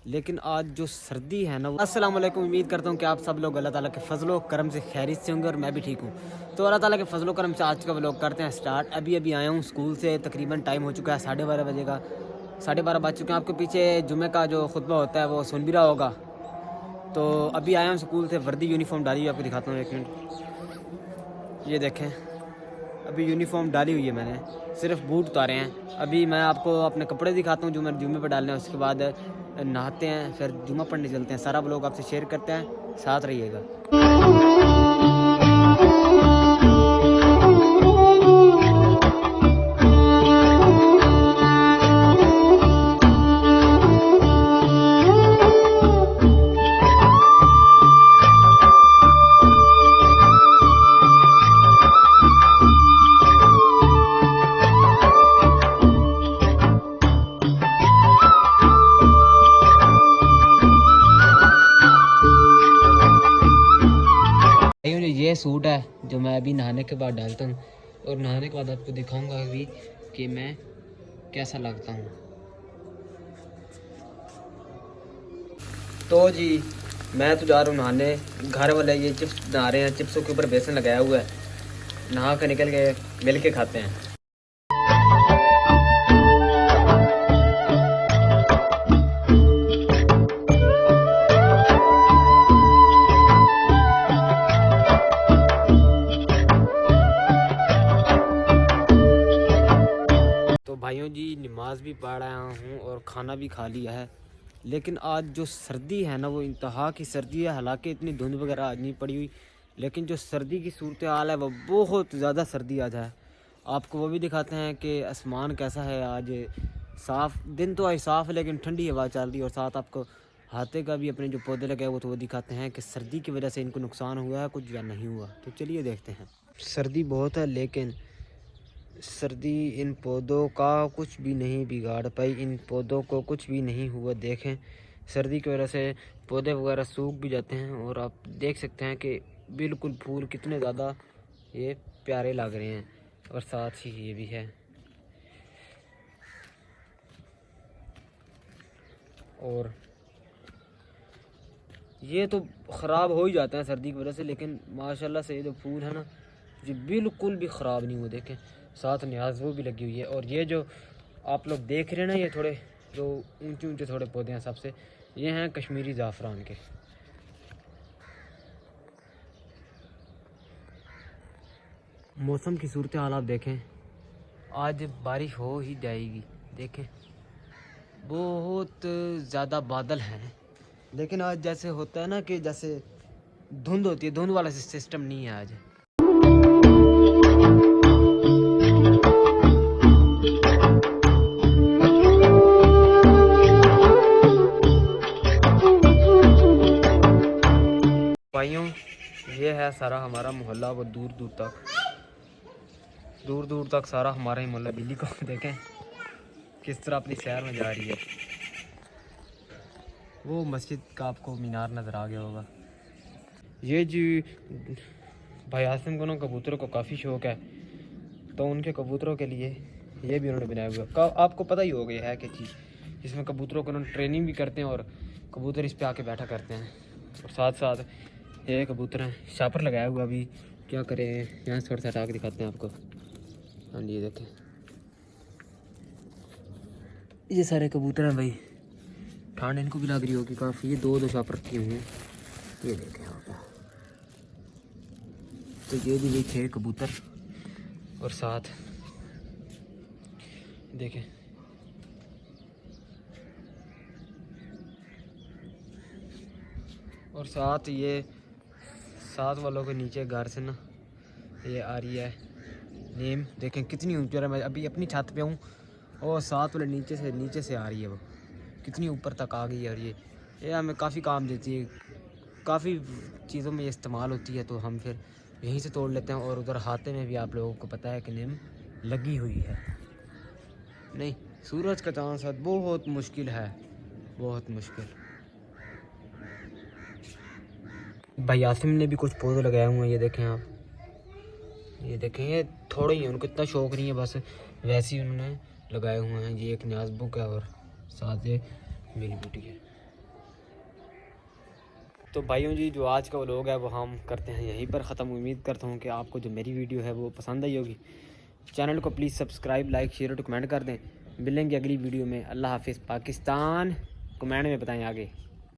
लेकिन आज जो सर्दी है ना वो अस्सलाम वालेकुम। उम्मीद करता हूँ कि आप सब लोग अल्लाह ताला के फजलो करम से खैरियत से होंगे और मैं भी ठीक हूँ। तो अल्लाह ताला के फजलो करम से आज का व्लॉग करते हैं स्टार्ट। अभी आया हूँ स्कूल से, तकरीबन टाइम हो चुका है 12:30 बजे का। 12:30 बज चुके हैं। आपके पीछे जुमे का जो खुतबा होता है वो सुन भी रहा होगा। तो अभी आया हूँ स्कूल से, वर्दी यूनिफॉर्म डाली हुई, आपको दिखाता हूँ एक मिनट। ये देखें, अभी यूनिफॉर्म डाली हुई है मैंने, सिर्फ बूट उतारे हैं। अभी मैं आपको अपने कपड़े दिखाता हूँ जो मैंने जुम्मे पर डालने हैं। उसके बाद नहाते हैं, फिर जुम्मा पढ़ने चलते हैं। सारा व्लॉग आपसे शेयर करते हैं, साथ रहिएगा। ये सूट है जो मैं अभी नहाने के बाद डालता हूँ, और नहाने के बाद आपको दिखाऊंगा अभी कि मैं कैसा लगता हूँ। तो जी मैं तो जा रहा हूँ नहाने। घर वाले ये चिप्स बना रहे हैं, चिप्सों के ऊपर बेसन लगाया हुआ है। नहा कर निकल के मिल के खाते हैं। तो भाइयों जी नमाज भी पढ़ रहा हूँ और खाना भी खा लिया है। लेकिन आज जो सर्दी है ना वो इंतहा की सर्दी है। हालांकि इतनी धुंध वगैरह आज नहीं पड़ी हुई, लेकिन जो सर्दी की सूरत हाल है वो बहुत ज़्यादा सर्दी आज है। आपको वो भी दिखाते हैं कि आसमान कैसा है आज। साफ़ दिन तो आज साफ़ है, लेकिन ठंडी हवा चल रही है। और साथ आपको हाथे का भी अपने जो पौधे लगे हुए तो वो दिखाते हैं कि सर्दी की वजह से इनको नुकसान हुआ है कुछ या नहीं हुआ। तो चलिए देखते हैं। सर्दी बहुत है, लेकिन सर्दी इन पौधों का कुछ भी नहीं बिगाड़ पाई। इन पौधों को कुछ भी नहीं हुआ। देखें, सर्दी की वजह से पौधे वगैरह सूख भी जाते हैं। और आप देख सकते हैं कि बिल्कुल फूल कितने ज़्यादा ये प्यारे लग रहे हैं। और साथ ही ये भी है। और ये तो ख़राब हो ही जाते हैं सर्दी की वजह से, लेकिन माशाल्लाह से ये जो फूल है ना ये बिल्कुल भी ख़राब नहीं हुए। देखें, साथ न्याज वो भी लगी हुई है। और ये जो आप लोग देख रहे हैं ना, ये थोड़े जो ऊंचे ऊंचे थोड़े पौधे हैं सबसे, ये हैं कश्मीरी ज़ाफ़रान के। मौसम की सूरत हाल आप देखें, आज बारिश हो ही जाएगी। देखें बहुत ज़्यादा बादल हैं, लेकिन आज जैसे होता है ना कि जैसे धुंध होती है, धुंध वाला सिस्टम नहीं है आज। भाइयों ये है सारा हमारा मोहल्ला, वो दूर दूर तक सारा हमारा ही मोहल्ला। बिल्ली को देखें किस तरह अपनी सैर में जा रही है। वो मस्जिद का आपको मीनार नज़र आ गया होगा। ये जी भाई आसिम को ना कबूतरों को काफ़ी शौक़ है, तो उनके कबूतरों के लिए ये भी उन्होंने बनाया हुआ है। आपको पता ही हो गया है कि चीज़, इसमें कबूतरों को उन्होंने ट्रेनिंग भी करते हैं और कबूतर इस पे आके बैठा करते हैं। और साथ साथ ये कबूतर हैं, शापर लगाया हुआ। अभी क्या करें, यहाँ से थोड़ा सा हटा के दिखाते हैं आपको। हाँ जी देखें, ये सारे कबूतर हैं भाई। ठंड इनको भी लग रही होगी काफ़ी। ये दो शापर किए हुए हैं, ये देखें यहाँ पर। तो ये भी थे कबूतर। और साथ देखें और साथ ये साथ वालों के नीचे घर से ना ये आ रही है नीम। देखें कितनी ऊंची है। मैं अभी अपनी छत पे हूँ और साथ वाले नीचे से आ रही है, वो कितनी ऊपर तक आ गई है। और ये हमें काफ़ी काम देती है, काफ़ी चीज़ों में इस्तेमाल होती है। तो हम फिर यहीं से तोड़ लेते हैं। और उधर हाथे में भी आप लोगों को पता है कि नीम लगी हुई है। नहीं, सूरज का चांद साथ बहुत मुश्किल है, बहुत मुश्किल। भाई आसिम ने भी कुछ पौधे लगाए हुए हैं, ये देखें आप। ये देखें, ये थोड़े ही हैं, उनको इतना शौक़ नहीं है, बस वैसे ही उन्होंने लगाए हुए हैं। ये एक न्याज़ बुक है और साथ ये मिली बूटी है। तो भाइयों जी, जो आज का व्लॉग है वो हम करते हैं यहीं पर ख़त्म। उम्मीद करता हूँ कि आपको जो मेरी वीडियो है वो पसंद आई होगी। चैनल को प्लीज़ सब्सक्राइब, लाइक, शेयर और कमेंट कर दें। मिलेंगे अगली वीडियो में। अल्लाह हाफिज़। पाकिस्तान कमेंट में बताएं आगे।